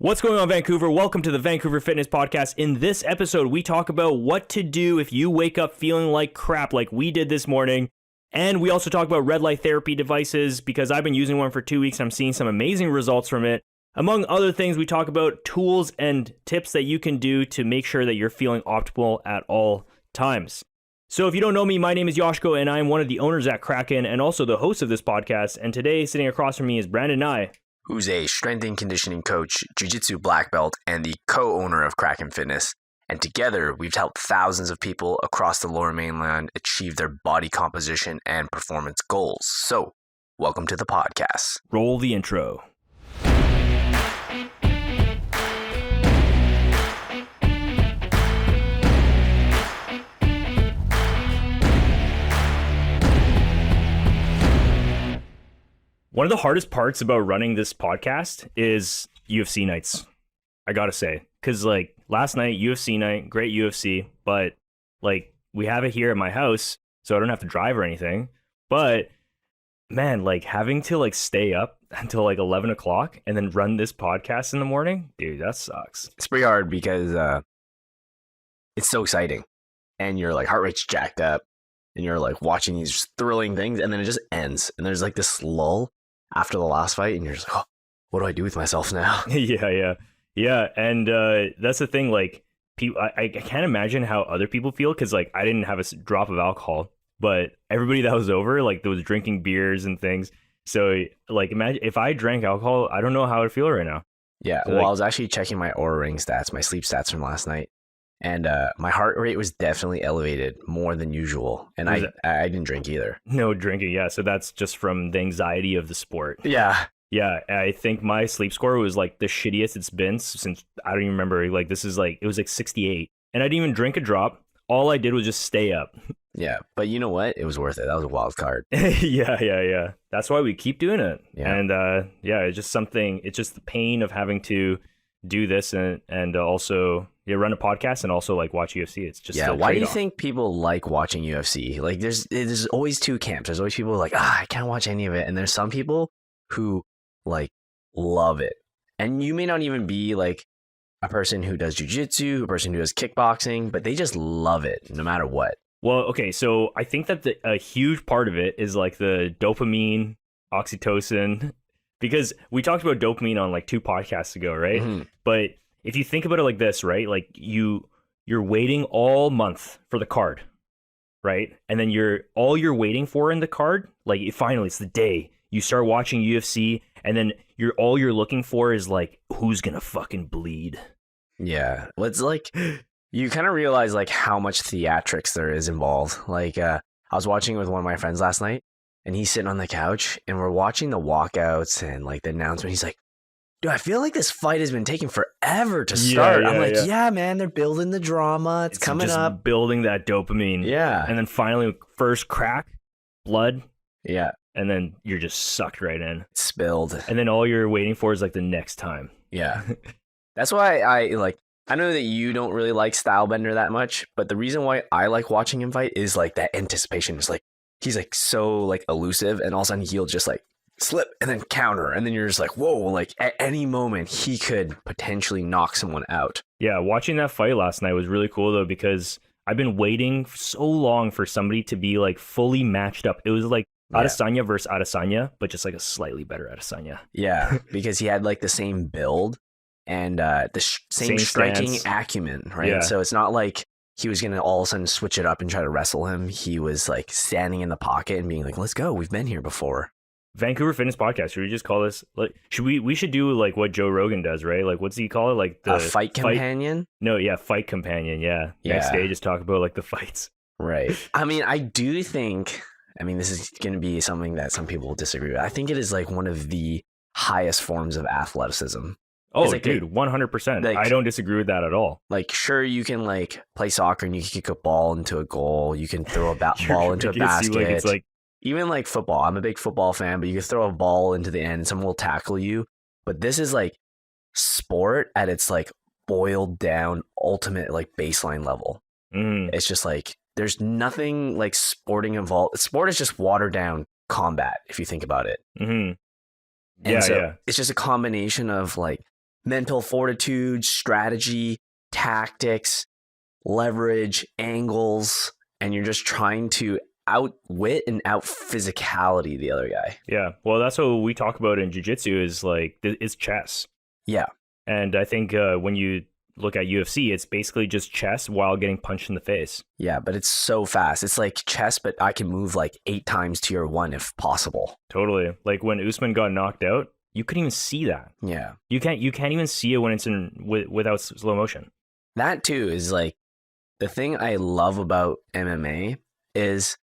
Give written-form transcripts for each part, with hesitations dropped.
What's going on, Vancouver? Welcome to the Vancouver Fitness Podcast. In this episode, we talk about what to do if you wake up feeling like crap like we did this morning. And we also talk about red light therapy devices because I've been using one for 2 weeks and I'm seeing some amazing results from it. Among other things, we talk about tools and tips that you can do to make sure that you're feeling optimal at all times. So if you don't know me, my name is Josko and I'm one of the owners at Kraken and also the host of this podcast. And today, sitting across from me is Brandon Nye, who's a strength and conditioning coach, jiu-jitsu black belt, and the co-owner of Kraken Fitness. And together, we've helped thousands of people across the Lower Mainland achieve their body composition and performance goals. So, welcome to the podcast. Roll the intro. One of the hardest parts about running this podcast is UFC nights, I gotta say. Because, like, last night, UFC night, great UFC, but, like, we have it here at my house, so I don't have to drive or anything. But, man, like, having to, like, stay up until, like, 11 o'clock and then run this podcast in the morning, dude, that sucks. It's pretty hard because it's so exciting. And your, like, heart rate's jacked up, and you're, like, watching these thrilling things, and then it just ends. And there's, like, this lull after the last fight, and you're just like, oh, what do I do with myself now? Yeah. And that's the thing, like, I can't imagine how other people feel, because, like, I didn't have a drop of alcohol, but everybody that was over, like, there was drinking beers and things. So, like, imagine if I drank alcohol, I don't know how I would feel right now. Yeah, So, well, like, I was actually checking my Oura Ring stats, my sleep stats from last night, and my heart rate was definitely elevated more than usual, and I didn't drink either. no drinking, yeah. So that's just from the anxiety of the sport. Yeah. Yeah, I think my sleep score was, like, the shittiest it's been since, I don't even remember, like, this is, like, it was, like, 68. And I didn't even drink a drop. All I did was just stay up. Yeah, but you know what? It was worth it. That was a wild card. Yeah. That's why we keep doing it. Yeah. And, it's just something, it's just the pain of having to do this and also run a podcast and also, like, watch UFC. It's just Why do you think people like watching UFC? Like, there's always two camps. There's always people like, I can't watch any of it. And there's some people who, like, love it. And you may not even be, like, a person who does jiu-jitsu, a person who does kickboxing, but they just love it no matter what. Well, okay, so I think that a huge part of it is, like, the dopamine, oxytocin, because we talked about dopamine on, like, 2 podcasts ago, right? Mm-hmm. But if you think about it like this, right? Like, you're waiting all month for the card, right? And then all you're waiting for in the card, like, finally, it's the day you start watching UFC, and then all you're looking for is, like, who's gonna fucking bleed. Yeah. Well, it's like, you kind of realize, like, how much theatrics there is involved. Like, I was watching with one of my friends last night, and he's sitting on the couch, and we're watching the walkouts and, like, the announcement. He's like, dude, I feel like this fight has been taking forever to start. I'm like, yeah, man, they're building the drama. It's coming just up. Building that dopamine. Yeah. And then finally, first crack, blood. Yeah. And then you're just sucked right in. Spilled. And then all you're waiting for is, like, the next time. Yeah. That's why I know that you don't really like Stylebender that much, but the reason why I like watching him fight is, like, that anticipation. It's like, he's, like, so, like, elusive, and all of a sudden he'll just, like, slip and then counter, and then you're just like, whoa, like, at any moment he could potentially knock someone out. Yeah, watching that fight last night was really cool, though, because I've been waiting so long for somebody to be, like, fully matched up. It was like Adesanya versus Adesanya, but just, like, a slightly better Adesanya. Yeah, because he had, like, the same build and the same striking acumen, right? Yeah. So it's not like he was going to all of a sudden switch it up and try to wrestle him. He was, like, standing in the pocket and being like, let's go, we've been here before. Vancouver Fitness Podcast. Should we just call this, like, we should do, like, what Joe Rogan does, right? Like, what's he call it? Like, the fight companion? No, yeah, fight companion. Yeah. Next day, just talk about, like, the fights. Right. I mean, I do think, this is going to be something that some people will disagree with. I think it is, like, one of the highest forms of athleticism. Oh, like, dude, 100%. Like, I don't disagree with that at all. Like, sure, you can, like, play soccer and you can kick a ball into a goal. You can throw a ball into a basket. Like, it's like, even, like, football. I'm a big football fan, but you can throw a ball into the end and someone will tackle you. But this is, like, sport at its, like, boiled down ultimate, like, baseline level. It's just, like, there's nothing, like, sporting involved. Sport is just watered down combat, if you think about it. Mm-hmm. And so it's just a combination of, like, mental fortitude, strategy, tactics, leverage, angles, and you're just trying to outwit and out physicality the other guy. Yeah. Well, that's what we talk about in jiu-jitsu is like, it's chess. Yeah. And I think when you look at UFC, it's basically just chess while getting punched in the face. Yeah, but it's so fast. It's like chess, but I can move like 8 times to your 1 if possible. Totally. Like when Usman got knocked out, you couldn't even see that. Yeah. You can't even see it when it's without slow motion. That too is like the thing I love about MMA is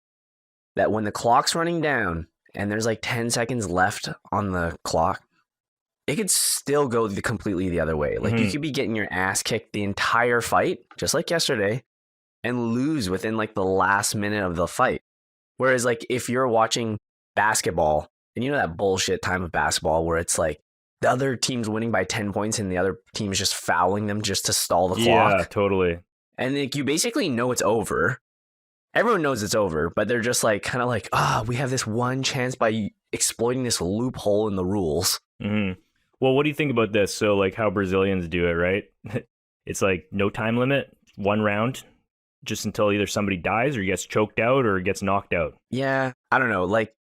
that when the clock's running down and there's like 10 seconds left on the clock, it could still go completely the other way. Like you could be getting your ass kicked the entire fight, just like yesterday, and lose within like the last minute of the fight. Whereas like if you're watching basketball, and you know that bullshit time of basketball where it's like the other team's winning by 10 points and the other team's just fouling them just to stall the clock. Yeah, totally. And like you basically know it's over. Everyone knows it's over, but they're just like kind of like, we have this one chance by exploiting this loophole in the rules. Mm-hmm. Well, what do you think about this? So like how Brazilians do it, right? It's like no time limit, 1 round, just until either somebody dies or gets choked out or gets knocked out. Yeah, I don't know. Like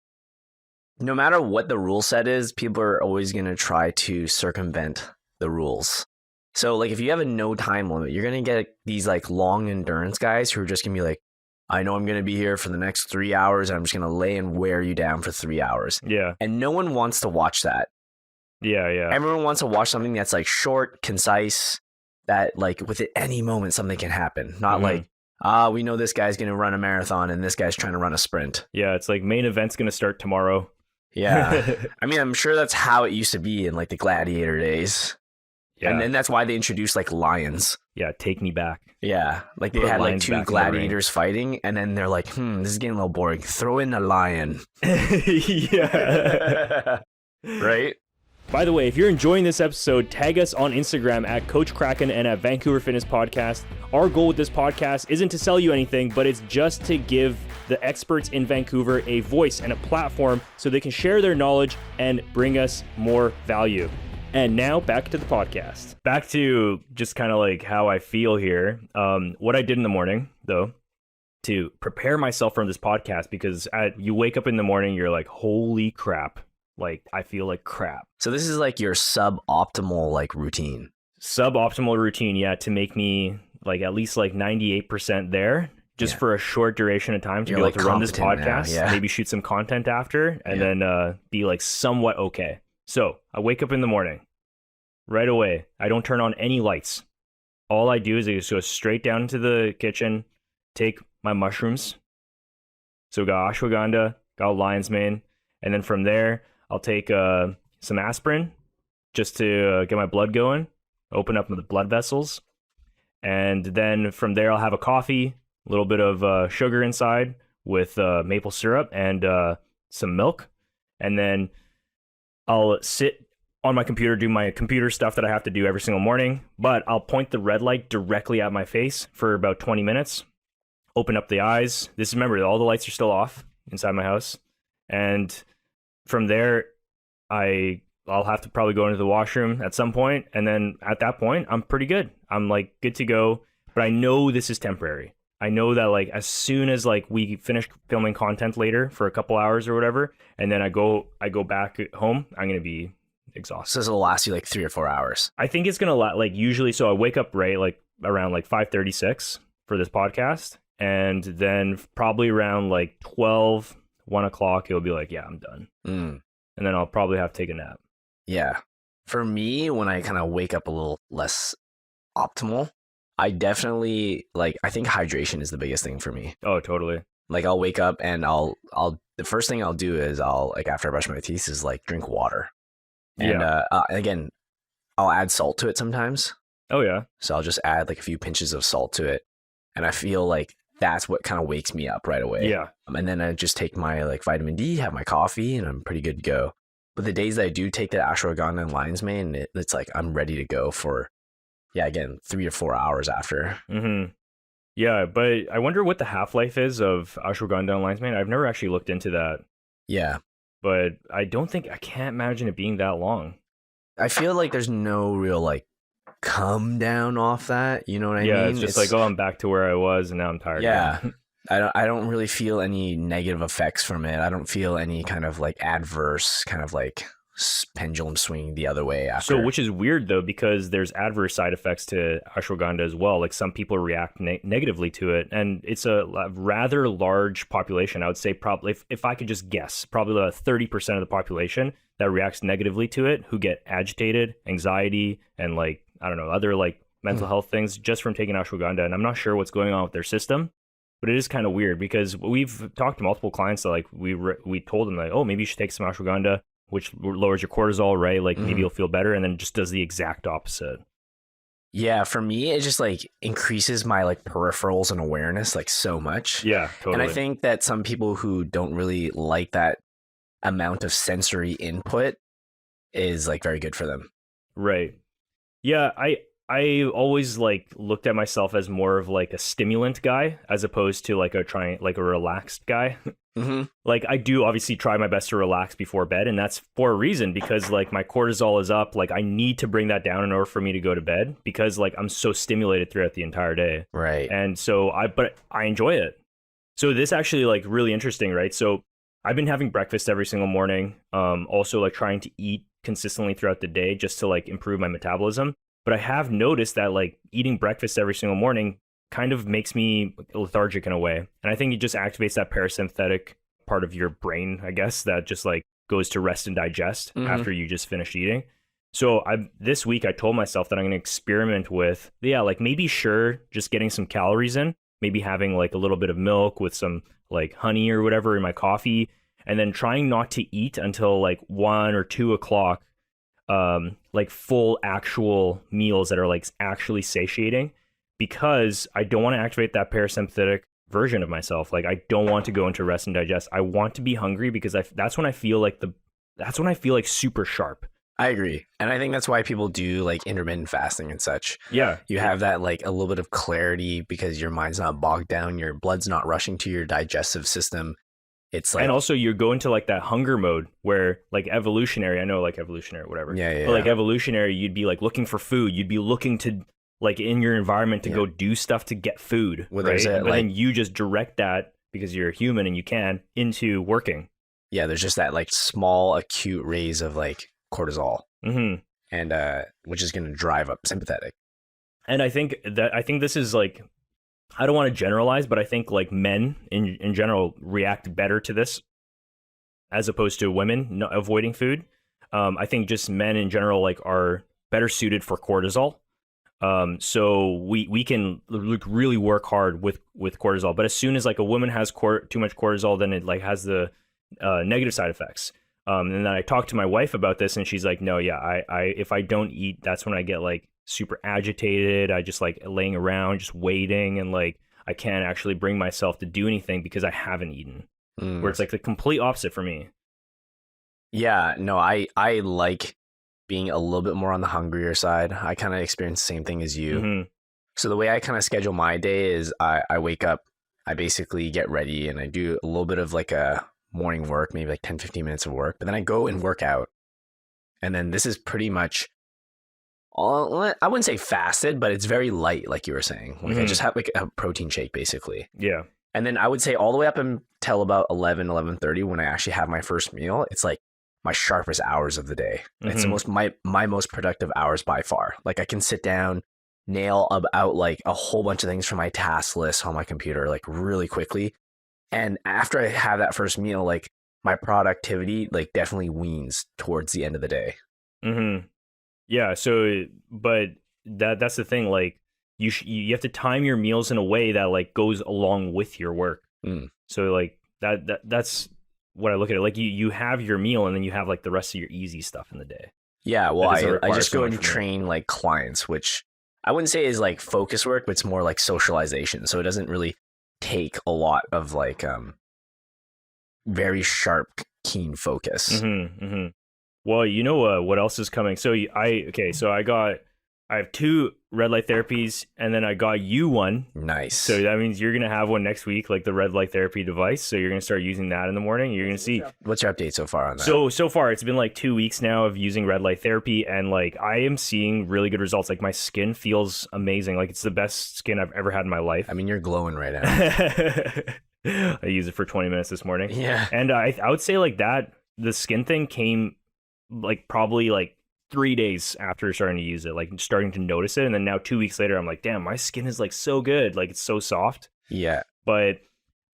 no matter what the rule set is, people are always going to try to circumvent the rules. So like if you have a no time limit, you're going to get these like long endurance guys who are just going to be like, I know I'm going to be here for the next 3 hours. And I'm just going to lay and wear you down for 3 hours. Yeah. And no one wants to watch that. Yeah, yeah. Everyone wants to watch something that's like short, concise, that like with any moment something can happen. Not like, we know this guy's going to run a marathon and this guy's trying to run a sprint. Yeah, it's like main event's going to start tomorrow. Yeah. I mean, I'm sure that's how it used to be in like the gladiator days. Yeah. And then that's why they introduced like lions. Yeah, take me back. Yeah. Like they Put had like lions 2 gladiators fighting and then they're like, this is getting a little boring. Throw in a lion. Yeah. Right? By the way, if you're enjoying this episode, tag us on Instagram at Coach Kraken and at Vancouver Fitness Podcast. Our goal with this podcast isn't to sell you anything, but it's just to give the experts in Vancouver a voice and a platform so they can share their knowledge and bring us more value. And now back to the podcast. Back to just kind of like how I feel here. What I did in the morning, though, to prepare myself for this podcast, because you wake up in the morning, you're like, holy crap. Like, I feel like crap. So this is like your suboptimal like routine. Suboptimal routine, yeah, to make me like at least like 98% there, just for a short duration of time to be able to run this podcast, maybe shoot some content after, and then be like somewhat okay. So I wake up in the morning, right away. I don't turn on any lights. All I do is I just go straight down into the kitchen, take my mushrooms. So got ashwagandha, got lion's mane, and then from there, I'll take some aspirin just to get my blood going, open up the blood vessels. And then from there, I'll have a coffee, a little bit of sugar inside with maple syrup and some milk. And then I'll sit on my computer, do my computer stuff that I have to do every single morning. But I'll point the red light directly at my face for about 20 minutes, open up the eyes. Remember, all the lights are still off inside my house. And from there, I'll have to probably go into the washroom at some point, and then at that point, I'm pretty good. I'm like good to go, but I know this is temporary. I know that like as soon as like we finish filming content later for a couple hours or whatever, and then I go back home, I'm gonna be exhausted. So this will last you like 3 or 4 hours. I think it's gonna like usually. So I wake up right like around like 5:36 for this podcast, and then probably around like 12. 1 o'clock, it'll be like, yeah, I'm done. And then I'll probably have to take a nap. Yeah. For me, when I kind of wake up a little less optimal, I definitely I think hydration is the biggest thing for me. Oh, totally. Like I'll wake up and the first thing I'll do is I'll like after I brush my teeth is like drink water. And again, I'll add salt to it sometimes. Oh yeah. So I'll just add like a few pinches of salt to it. And I feel like that's what kind of wakes me up right away. Yeah. And then I just take my like vitamin D, have my coffee, and I'm pretty good to go. But the days that I do take the ashwagandha and lion's mane, it's like I'm ready to go for, again, 3 or 4 hours after. Mm-hmm. Yeah, but I wonder what the half-life is of ashwagandha and lion's mane. I've never actually looked into that. Yeah. But I can't imagine it being that long. I feel like there's no real like come down off that. You know what I mean? Yeah, it's just like, oh, I'm back to where I was, and now I'm tired. Yeah. Again. I don't really feel any negative effects from it. I don't feel any kind of like adverse kind of like pendulum swing the other way after. So, which is weird though, because there's adverse side effects to ashwagandha as well. Like some people react negatively to it, and it's a rather large population. I would say probably, if I could just guess, probably about 30% of the population that reacts negatively to it, who get agitated, anxiety, and like, I don't know, other like mental health things just from taking ashwagandha. And I'm not sure what's going on with their system. But it is kind of weird because we've talked to multiple clients that like we told them like, oh, maybe you should take some ashwagandha, which lowers your cortisol, right? Like maybe you'll feel better, and then just does the exact opposite. Yeah, for me, it just like increases my like peripherals and awareness like so much. Yeah, totally. And I think that some people who don't really like that amount of sensory input is like very good for them. Right. Yeah, I always like looked at myself as more of like a stimulant guy as opposed to like a relaxed guy. Mm-hmm. Like I do obviously try my best to relax before bed, and that's for a reason, because like my cortisol is up. Like I need to bring that down in order for me to go to bed, because like I'm so stimulated throughout the entire day. Right. And so but I enjoy it. So this actually like really interesting, right? So I've been having breakfast every single morning. Also like trying to eat consistently throughout the day just to like improve my metabolism. But I have noticed that like eating breakfast every single morning kind of makes me lethargic in a way. And I think it just activates that parasympathetic part of your brain, I guess, that just like goes to rest and digest after you just finished eating. So this week I told myself that I'm going to experiment with, like maybe just getting some calories in, maybe having like a little bit of milk with some like honey or whatever in my coffee, and then trying not to eat until like 1 or 2 o'clock. Like full actual meals that are like actually satiating, because I don't want to activate that parasympathetic version of myself. Like I don't want to go into rest and digest. I want to be hungry, because that's when I feel like super sharp. I agree. And I think that's why people do like intermittent fasting and such. Yeah. You have that like a little bit of clarity because your mind's not bogged down, your blood's not rushing to your digestive system. It's like, and also you go into like that hunger mode where like evolutionary, I know like evolutionary, whatever. Yeah. But like evolutionary, you'd be like looking for food. You'd be looking to like in your environment to go do stuff to get food. Well, right? but then you just direct that, because you're a human and you can, into working. Yeah. There's just that like small acute raise of like cortisol, and which is going to drive up sympathetic. And I think this is like, I don't want to generalize, but I think like men in general react better to this as opposed to women avoiding food. I think just men in general like are better suited for cortisol. So we can really work hard with cortisol, but as soon as like a woman has too much cortisol, then it like has the negative side effects. And then I talked to my wife about this, and she's like, no, yeah, I if I don't eat, that's when I get like super agitated. I just like laying around, just waiting, and like I can't actually bring myself to do anything because I haven't eaten. Where it's like the complete opposite for me. Yeah, no, I like being a little bit more on the hungrier side. I kind of experience the same thing as you. So the way I kind of schedule my day is I wake up, I basically get ready, and I do a little bit of like a morning work, maybe like 10-15 minutes of work, but then I go and work out. And then this is pretty much I wouldn't say fasted, but it's very light, like you were saying. Like I just have like a protein shake, basically. Yeah. And then I would say all the way up until about 11:30, when I actually have my first meal, it's like my sharpest hours of the day. It's my most productive hours by far. Like I can sit down, nail out like a whole bunch of things from my task list on my computer, like really quickly. And after I have that first meal, like my productivity like definitely weans towards the end of the day. Yeah, so but that's the thing, like you have to time your meals in a way that like goes along with your work. So like that's what I look at it. Like you have your meal, and then you have like the rest of your easy stuff in the day. Yeah, well, I just go and train like clients, which I wouldn't say is like focus work, but it's more like socialization. So it doesn't really take a lot of like very sharp, keen focus. Well, you know what else is coming? So I I have 2 red light therapies, and then I got you one. Nice. So that means you're going to have one next week, like the red light therapy device. So you're going to start using that in the morning. You're going to see. What's your update so far on that? So far, it's been like 2 weeks now of using red light therapy, and like I am seeing really good results. Like my skin feels amazing. Like it's the best skin I've ever had in my life. I mean, you're glowing right now. I used it for 20 minutes this morning. Yeah. And I would say like that, the skin thing came like probably like 3 days after starting to use it, like starting to notice it. And then now 2 weeks later, I'm like, damn, my skin is like so good. Like it's so soft. Yeah. But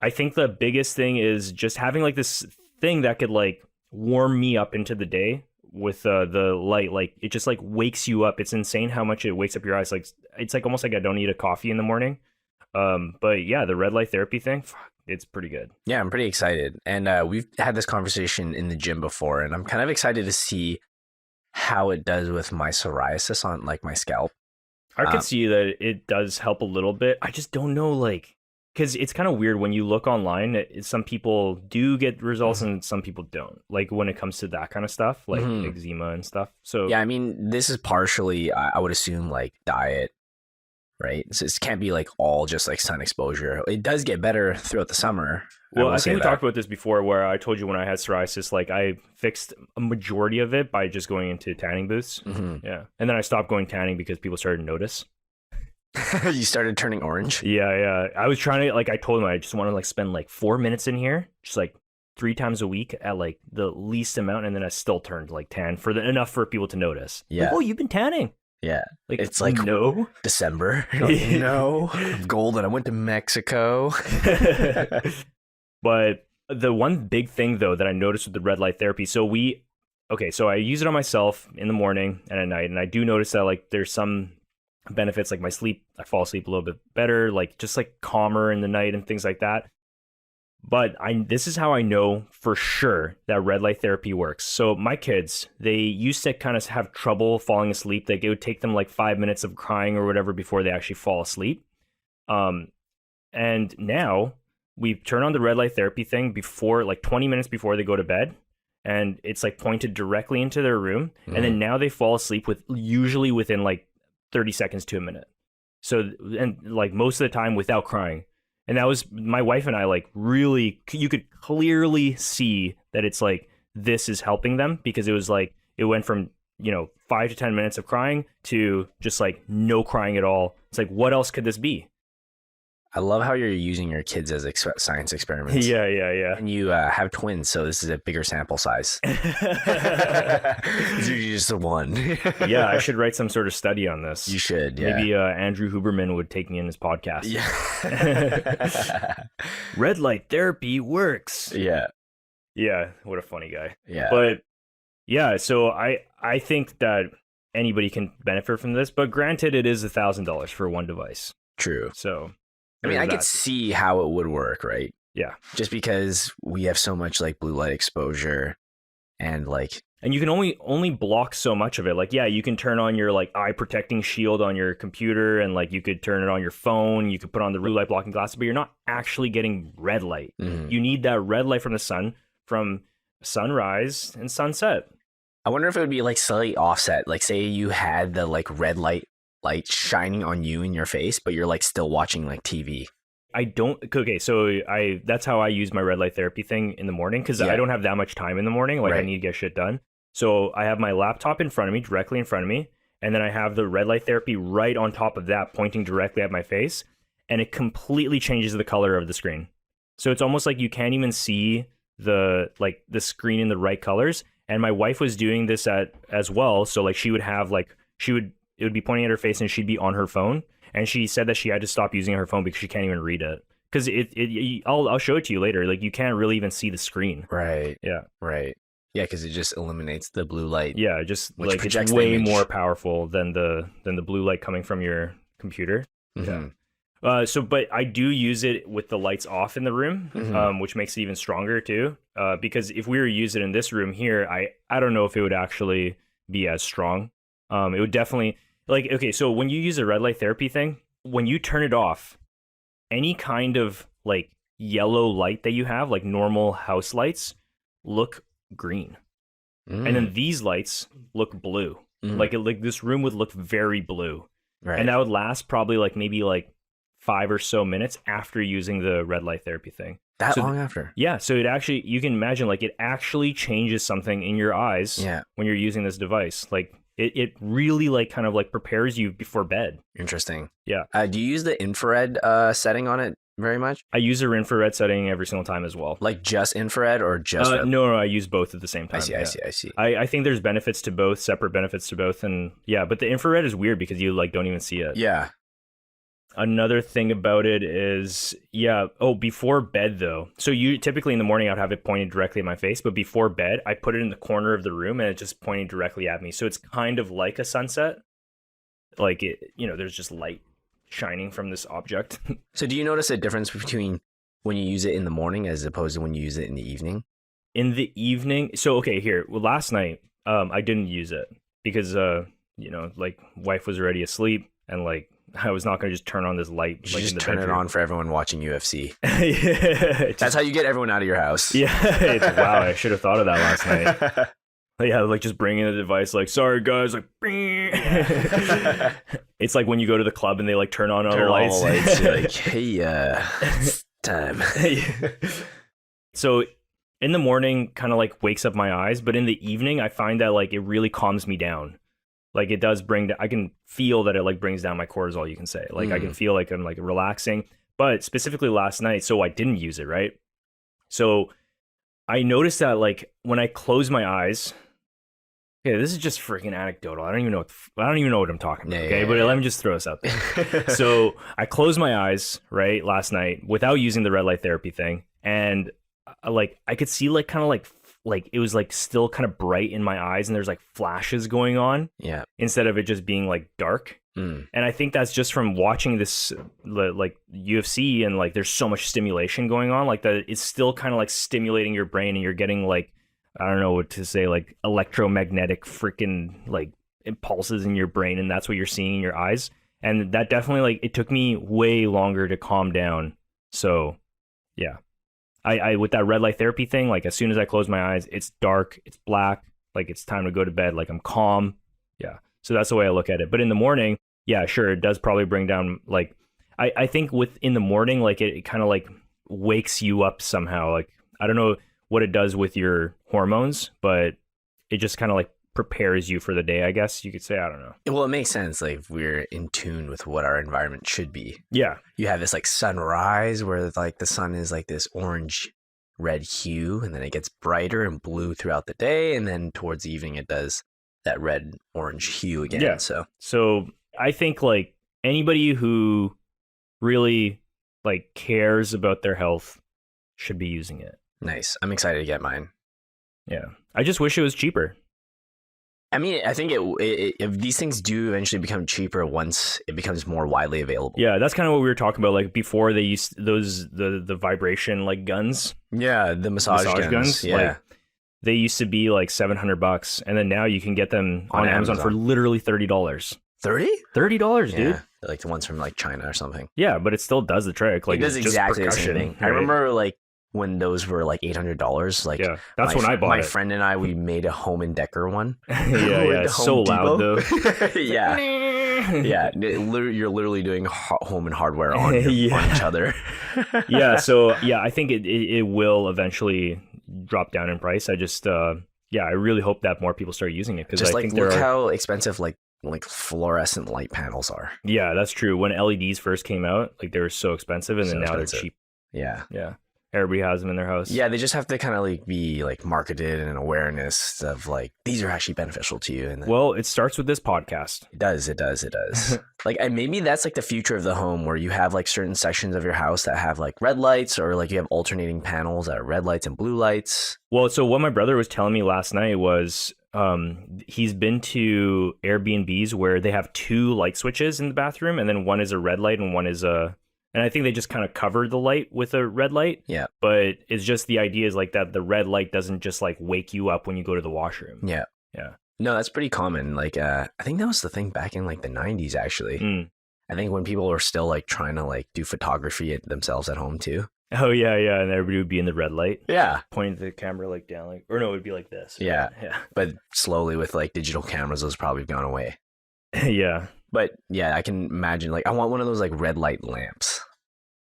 I think the biggest thing is just having like this thing that could like warm me up into the day with the light. Like it just like wakes you up. It's insane how much it wakes up your eyes. Like it's like almost like I don't need a coffee in the morning. But yeah, the red light therapy thing, it's pretty good. Yeah, I'm pretty excited. And we've had this conversation in the gym before, and I'm kind of excited to see how it does with my psoriasis on like my scalp. I can see that it does help a little bit. I just don't know, like, because it's kind of weird when you look online. Some people do get results and some people don't. Like when it comes to that kind of stuff, like eczema and stuff. So yeah, I mean, this is partially, I would assume, like diet, right? So it can't be like all just like sun exposure. It does get better throughout the summer. Well, I think we talked about this before where I told you when I had psoriasis, like I fixed a majority of it by just going into tanning booths. Yeah. And then I stopped going tanning because people started to notice. You started turning orange? Yeah. I was trying to, like, I told them I just want to like spend like 4 minutes in here, just like 3 times a week at like the least amount. And then I still turned like tan for enough for people to notice. Yeah. Like, oh, you've been tanning. Yeah. Like, it's like no December. No, I'm golden. I went to Mexico. But the one big thing though that I noticed with the red light therapy, so I use it on myself in the morning and at night, and I do notice that like there's some benefits, like my sleep, I fall asleep a little bit better, like just like calmer in the night and things like that. But this is how I know for sure that red light therapy works. So my kids, they used to kind of have trouble falling asleep. Like it would take them like 5 minutes of crying or whatever before they actually fall asleep. And now we turn on the red light therapy thing before, like 20 minutes before they go to bed. And it's like pointed directly into their room. And then now they fall asleep usually within like 30 seconds to a minute. So, and like most of the time without crying. And that was my wife and I, like really, you could clearly see that it's like, this is helping them, because it was like, it went from, 5 to 10 minutes of crying to just like no crying at all. It's like, what else could this be? I love how you're using your kids as science experiments. Yeah. And you have twins, so this is a bigger sample size. It's usually just one. Yeah, I should write some sort of study on this. You should, yeah. Maybe Andrew Huberman would take me in his podcast. Yeah. Red light therapy works. Yeah. Yeah, what a funny guy. Yeah. But yeah, so I think that anybody can benefit from this, but granted, it is $1,000 for one device. True. So I mean, I could see how it would work, right? Yeah. Just because we have so much like blue light exposure and you can only block so much of it. Like, yeah, you can turn on your like eye protecting shield on your computer, and like you could turn it on your phone. You could put on the blue light blocking glasses, but you're not actually getting red light. You need that red light from the sun, from sunrise and sunset. I wonder if it would be like slightly offset. Like, say you had the like red light shining on you in your face, but you're like still watching like TV. So that's how I use my red light therapy thing in the morning, because I don't have that much time in the morning. Like, right. I need to get shit done. So I have my laptop in front of me, directly in front of me, and then I have the red light therapy right on top of that, pointing directly at my face, and it completely changes the color of the screen. So it's almost like you can't even see the screen in the right colors. And my wife was doing this as well. So like she would have it would be pointing at her face and she'd be on her phone. And she said that she had to stop using her phone because she can't even read it. Because I'll show it to you later. Like, you can't really even see the screen. Right. Yeah. Right. Yeah, because it just eliminates the blue light. Yeah, just like it's way more powerful than the blue light coming from your computer. Mm-hmm. Yeah. But I do use it with the lights off in the room, which makes it even stronger too. Because if we were to use it in this room here, I don't know if it would actually be as strong. It would definitely, like, okay, so when you use a red light therapy thing, when you turn it off, any kind of like yellow light that you have, like normal house lights, look green. And then these lights look blue. Like this room would look very blue. Right. And that would last probably like maybe like 5 or so minutes after using the red light therapy thing. That long after? Yeah. So it actually, you can imagine like it actually changes something in your eyes when you're using this device. Like it really like kind of like prepares you before bed. Interesting. Yeah. Do you use the infrared setting on it very much? I use the infrared setting every single time as well. Like just infrared or just no, I use both at the same time. I see. I think there's benefits to both, separate benefits to both, and but the infrared is weird because you like don't even see it. Yeah. Another thing about it is before bed though. So you typically in the morning I'd have it pointed directly at my face, but before bed I put it in the corner of the room and it's just pointing directly at me. So it's kind of like a sunset. Like it, there's just light shining from this object. So do you notice a difference between when you use it in the morning as opposed to when you use it in the evening? In the evening, last night I didn't use it because like wife was already asleep and like I was not going to just turn on this light. You like just in the turn bedroom. it on for everyone watching UFC. Yeah, That's how you get everyone out of your house. Yeah, wow, I should have thought of that last night. Yeah, like just bringing the device, like, sorry guys, like, it's like when you go to the club and they like turn on all the lights. You're like, hey, it's time. So in the morning, kind of like wakes up my eyes, but in the evening, I find that like it really calms me down. Like it does I can feel that it like brings down my cortisol, you can say. Like I can feel like I'm like relaxing. But specifically last night, so I didn't use it, right? So I noticed that like when I close my eyes, okay, this is just freaking anecdotal. I don't even know what I'm talking about. Okay, but let me just throw this out there. So I closed my eyes right last night without using the red light therapy thing, and like I could see like kind of like it was like still kind of bright in my eyes, and there's like flashes going on. Yeah. Instead of it just being like dark. And I think that's just from watching this like UFC and like there's so much stimulation going on, like that it's still kind of like stimulating your brain and you're getting like, I don't know what to say, like electromagnetic freaking like impulses in your brain, and that's what you're seeing in your eyes. And that definitely like it took me way longer to calm down. So yeah. I with that red light therapy thing, like as soon as I close my eyes, it's dark, it's black, like it's time to go to bed, like I'm calm. Yeah. So that's the way I look at it. But in the morning, yeah, sure, it does probably bring down like I think in the morning, like it kind of like wakes you up somehow. Like I don't know what it does with your hormones, but it just kind of like prepares you for the day, I guess you could say. I don't know. Well, it makes sense. Like we're in tune with what our environment should be. Yeah. You have this like sunrise where like the sun is like this orange red hue, and then it gets brighter and blue throughout the day, and then towards the evening it does that red orange hue again. Yeah. So I think like anybody who really like cares about their health should be using it. Nice. I'm excited to get mine. Yeah. I just wish it was cheaper. I mean, I think if these things do eventually become cheaper once it becomes more widely available. Yeah, that's kind of what we were talking about. Like before, they used the vibration like guns. Yeah, the massage guns. Yeah, like, they used to be like $700, and then now you can get them on Amazon for literally $30. $30, dude. Yeah, like the ones from like China or something. Yeah, but it still does the trick. Like it does exactly the same thing. Right? I remember like when those were like $800. Like yeah, that's when I bought my it. friend and I, we made a Home and Decor one. yeah, it's so loud though. yeah, you're literally doing home and hardware on each other. Yeah, so yeah, I think it will eventually drop down in price. I just I really hope that more people start using it, because I think look how expensive like fluorescent light panels are. Yeah, that's true. When LEDs first came out, like they were so expensive, and then now they're cheap. Yeah. Everybody has them in their house. Yeah, they just have to kind of like be like marketed and awareness of like these are actually beneficial to you. And well, it starts with this podcast. It does. Like, and maybe that's like the future of the home, where you have like certain sections of your house that have like red lights, or like you have alternating panels that are red lights and blue lights. Well, so what my brother was telling me last night was he's been to Airbnbs where they have 2 light switches in the bathroom, and then one is a red light and one is and I think they just kind of cover the light with a red light. Yeah. But it's just the idea is like that the red light doesn't just like wake you up when you go to the washroom. Yeah. No, that's pretty common. Like, I think that was the thing back in like the 90s, actually. I think when people were still like trying to like do photography themselves at home too. Oh yeah, yeah, and everybody would be in the red light, Yeah. pointing the camera like down, like, or no, it would be like this. Right? Yeah. Yeah, But slowly with like digital cameras, those probably gone away. yeah, But yeah, I can imagine like I want one of those like red light lamps.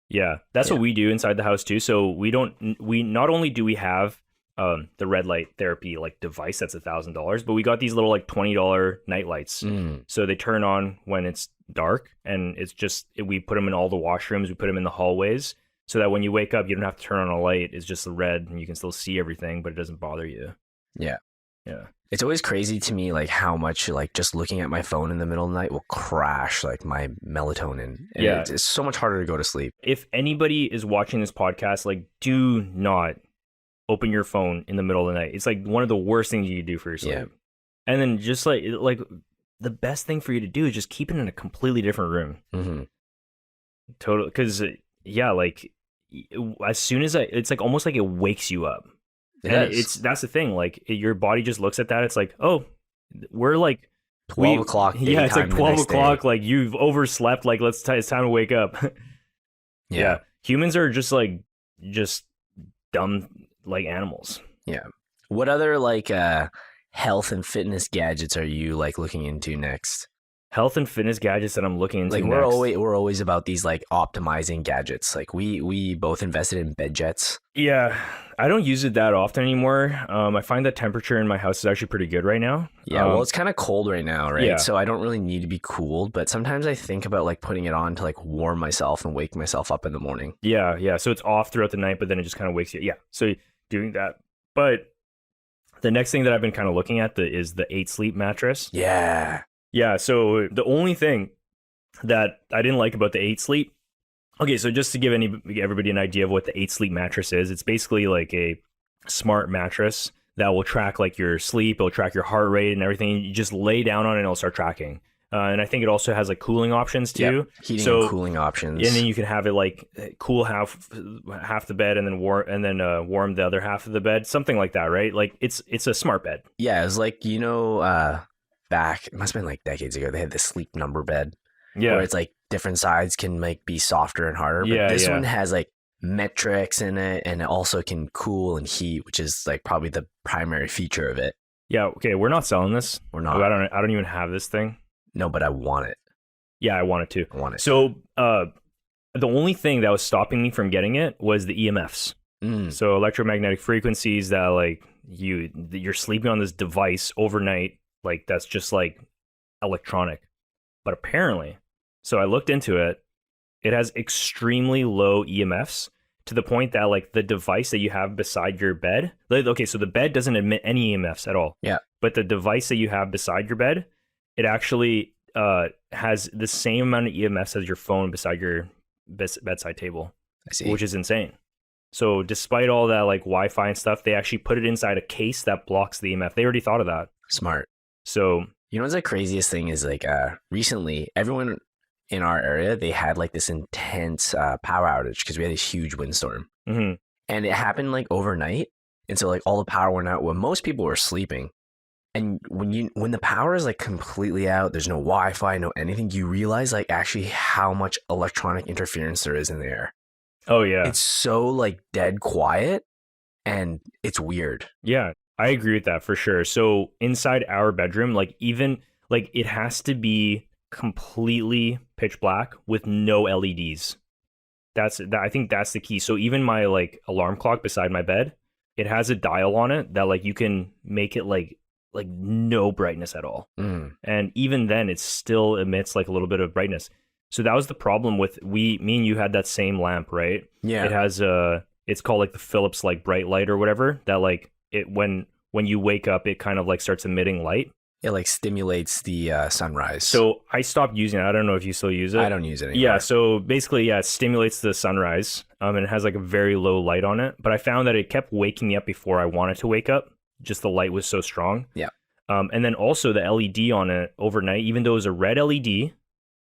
yeah. That's what we do inside the house too. So we not only do we have the red light therapy like device that's $1,000, but we got these little like $20 night lights. So they turn on when it's dark, and it's just we put them in all the washrooms, we put them in the hallways, so that when you wake up, you don't have to turn on a light. It's just the red, and you can still see everything, but it doesn't bother you. Yeah. Yeah. It's always crazy to me like how much like just looking at my phone in the middle of the night will crash like my melatonin. And Yeah. it's so much harder to go to sleep. If anybody is watching this podcast, like, do not open your phone in the middle of the night. It's like one of the worst things you can do for your sleep. Yeah. And then just like the best thing for you to do is just keep it in a completely different room. Mm-hmm. Total, because yeah, like as soon as it's like almost like it wakes you up. And that's the thing. Like your body just looks at that. It's like, oh, we're like 12 o'clock. Yeah, it's like 12 o'clock. Day. Like you've overslept. Like it's time to wake up. Yeah. Humans are just dumb like animals. Yeah. What other like health and fitness gadgets are you like looking into next? Health and fitness gadgets that I'm looking into like next. we're always about these like optimizing gadgets. Like we both invested in bed jets. Yeah, I don't use it that often anymore. I find the temperature in my house is actually pretty good right now. Yeah, well, it's kind of cold right now, right? Yeah. So I don't really need to be cooled, but sometimes I think about like putting it on to like warm myself and wake myself up in the morning. Yeah. So it's off throughout the night, but then it just kind of wakes you. Yeah, so doing that. But the next thing that I've been kind of looking at is the 8 Sleep mattress. Yeah. Yeah, so the only thing that I didn't like about the 8 Sleep, okay, so just to give everybody an idea of what the 8 Sleep mattress is, it's basically like a smart mattress that will track like your sleep, it'll track your heart rate and everything. You just lay down on it and it'll start tracking. And I think it also has like cooling options too. Yep. Heating and cooling options. And then you can have it like cool half the bed and then warm the other half of the bed, something like that, right? Like it's a smart bed. Yeah, it's like back, it must have been like decades ago, they had this sleep number bed. Yeah. Where it's like different sides can like be softer and harder. But this one has like metrics in it, and it also can cool and heat, which is like probably the primary feature of it. Yeah, okay, we're not selling this. We're not. I don't even have this thing. No, but I want it. Yeah, I want it too. I want it. So the only thing that was stopping me from getting it was the EMFs. So electromagnetic frequencies that like you're sleeping on this device overnight. Like that's just like electronic. But apparently, so I looked into it, it has extremely low EMFs to the point that like the device that you have beside your bed, okay, so the bed doesn't emit any EMFs at all. Yeah. But the device that you have beside your bed, it actually has the same amount of EMFs as your phone beside your bedside table. I see. Which is insane. So despite all that like Wi-Fi and stuff, they actually put it inside a case that blocks the EMF. They already thought of that. Smart. So you know what's the craziest thing is like recently everyone in our area, they had like this intense power outage because we had this huge windstorm. Mm-hmm. And it happened like overnight. And so like all the power went out when most people were sleeping. And when the power is like completely out, there's no Wi-Fi, no anything, you realize like actually how much electronic interference there is in the air. Oh yeah. It's so like dead quiet and it's weird. Yeah, I agree with that for sure. So inside our bedroom, like even like it has to be completely pitch black with no LEDs. I think that's the key. So even my like alarm clock beside my bed, it has a dial on it that like you can make it like no brightness at all. And even then it still emits like a little bit of brightness. So that was the problem with me and you had that same lamp, right? Yeah. It has it's called like the Philips like bright light or whatever, that like it when you wake up it kind of like starts emitting light. It like stimulates the sunrise. So I stopped using it. I don't know if you still use it. I don't use it anymore. Yeah, so basically, it stimulates the sunrise, and it has like a very low light on it. But I found that it kept waking me up before I wanted to wake up. Just the light was so strong. Yeah. And then also the LED on it overnight, even though it was a red LED,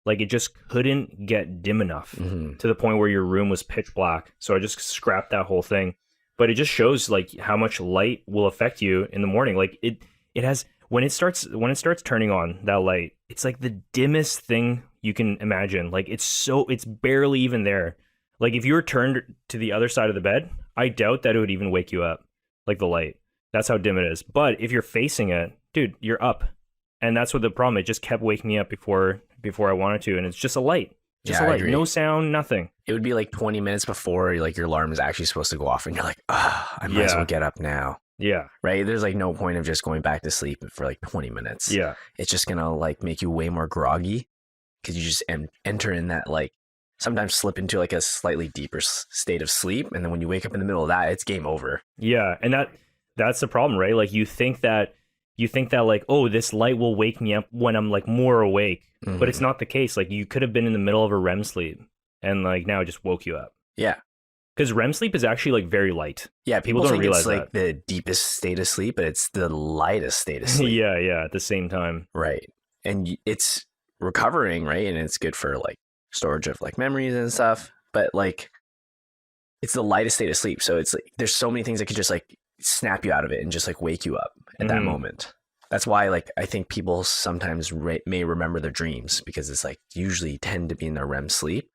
like it just couldn't get dim enough to the point where your room was pitch black. So I just scrapped that whole thing. But it just shows like how much light will affect you in the morning. Like it has. When it starts turning on that light, it's like the dimmest thing you can imagine. Like it's barely even there. Like if you were turned to the other side of the bed, I doubt that it would even wake you up, like the light. That's how dim it is. But if you're facing it, dude, you're up. And that's what the problem. It just kept waking me up before I wanted to, and it's just a light. Just a light. No sound, nothing. It would be like 20 minutes before like your alarm is actually supposed to go off, and you're like, I might as well get up now. Yeah. Right? There's like no point of just going back to sleep for like 20 minutes. Yeah. It's just gonna like make you way more groggy because you just enter in that like sometimes slip into like a slightly deeper state of sleep, and then when you wake up in the middle of that, it's game over. Yeah, and that's the problem, right? Like you think that like, oh, this light will wake me up when I'm like more awake, but it's not the case. Like you could have been in the middle of a REM sleep, and like now it just woke you up. Yeah, because REM sleep is actually like very light. Yeah, people don't think realize it's like the deepest state of sleep, but it's the lightest state of sleep. Yeah, at the same time. Right, and it's recovering, right, and it's good for like storage of like memories and stuff. But like, it's the lightest state of sleep, so it's like there's so many things that could just like snap you out of it and just like wake you up at that moment. That's why like I think people sometimes may remember their dreams, because it's like usually tend to be in their REM sleep,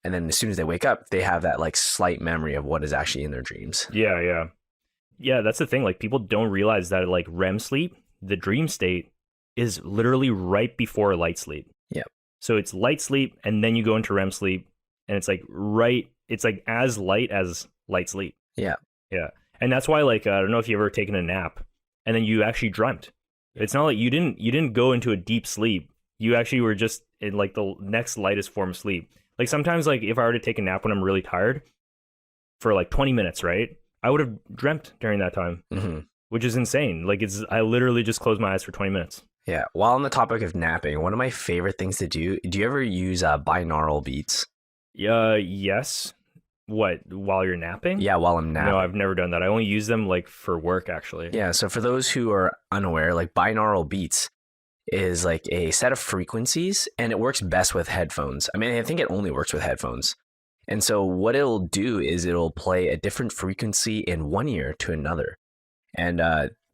and then as soon as they wake up they have that like slight memory of what is actually in their dreams. Yeah, that's the thing. Like people don't realize that like REM sleep, the dream state, is literally right before light sleep. Yeah, so it's light sleep and then you go into REM sleep, and it's like it's like as light as light sleep. Yeah And that's why, like, I don't know if you've ever taken a nap and then you actually dreamt. It's not like you didn't go into a deep sleep. You actually were just in like the next lightest form of sleep. Like sometimes, like if I were to take a nap when I'm really tired for like 20 minutes, right? I would have dreamt during that time, which is insane. Like I literally just closed my eyes for 20 minutes. Yeah. While on the topic of napping, one of my favorite things to do you ever use binaural beats? Yes. What, while you're napping? Yeah, while I'm napping. No, I've never done that. I only use them like for work, actually. Yeah, so for those who are unaware, like binaural beats is like a set of frequencies, and it works best with headphones. I mean, I think it only works with headphones. And so what it'll do is it'll play a different frequency in one ear to another. And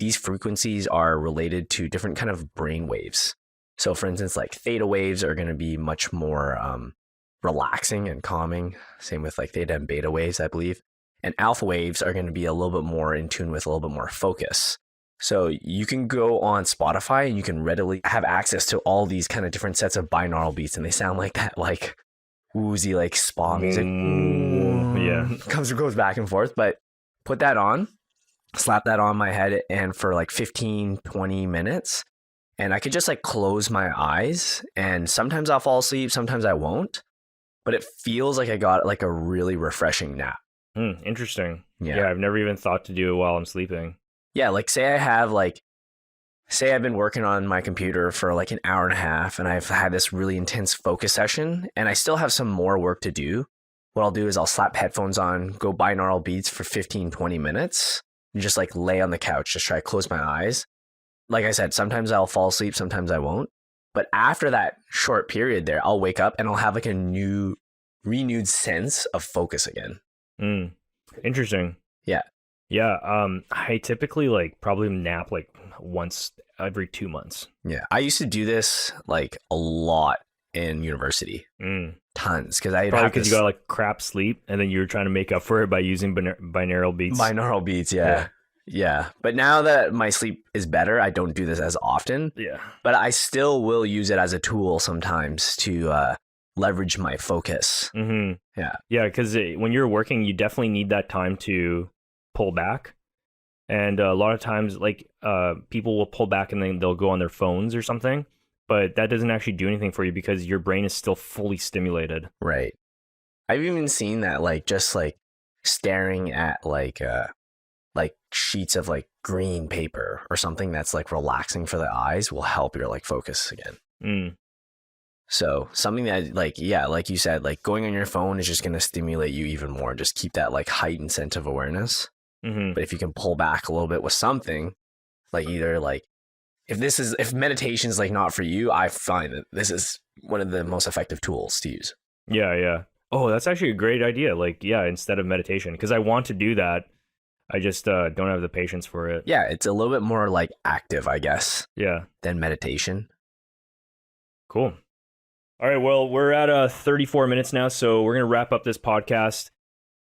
these frequencies are related to different kind of brain waves. So for instance, like theta waves are going to be much more relaxing and calming. Same with like theta and beta waves, I believe. And alpha waves are going to be a little bit more in tune with a little bit more focus. So you can go on Spotify and you can readily have access to all these kind of different sets of binaural beats, and they sound like that like woozy like spa music. Yeah. Goes back and forth. But put that on, slap that on my head, and for like 15-20 minutes, and I could just like close my eyes, and sometimes I'll fall asleep, sometimes I won't. But it feels like I got like a really refreshing nap. Interesting. Yeah, I've never even thought to do it while I'm sleeping. Yeah, like say I've been working on my computer for like an hour and a half, and I've had this really intense focus session, and I still have some more work to do. What I'll do is I'll slap headphones on, go binaural beats for 15-20 minutes, and just like lay on the couch, just try to close my eyes. Like I said, sometimes I'll fall asleep, sometimes I won't. But after that short period there, I'll wake up and I'll have like a renewed sense of focus again. Interesting. Yeah. I typically like probably nap like once every 2 months. Yeah. I used to do this like a lot in university. Tons. Because you got like crap sleep, and then you were trying to make up for it by using binaural beats. Binaural beats, yeah. But now that my sleep is better, I don't do this as often. Yeah. But I still will use it as a tool sometimes to leverage my focus. Yeah. Yeah, because when you're working, you definitely need that time to pull back. And a lot of times, like people will pull back and then they'll go on their phones or something. But that doesn't actually do anything for you because your brain is still fully stimulated. Right. I've even seen that like just like staring at like sheets of like green paper or something that's like relaxing for the eyes will help your like focus again. So something that like you said, like going on your phone is just going to stimulate you even more. Just keep that like heightened sense of awareness. But if you can pull back a little bit with something, like either like if meditation is like not for you, I find that this is one of the most effective tools to use. Yeah. Oh, that's actually a great idea. Like, instead of meditation, because I want to do that. I just don't have the patience for it. Yeah, it's a little bit more like active, I guess. Yeah. Than meditation. Cool. All right, well, we're at 34 minutes now, so we're going to wrap up this podcast.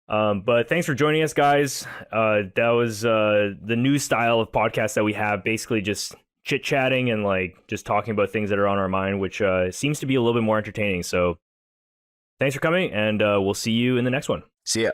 But thanks for joining us, guys. That was the new style of podcast that we have, basically just chit-chatting and like just talking about things that are on our mind, which seems to be a little bit more entertaining. So thanks for coming, and we'll see you in the next one. See ya.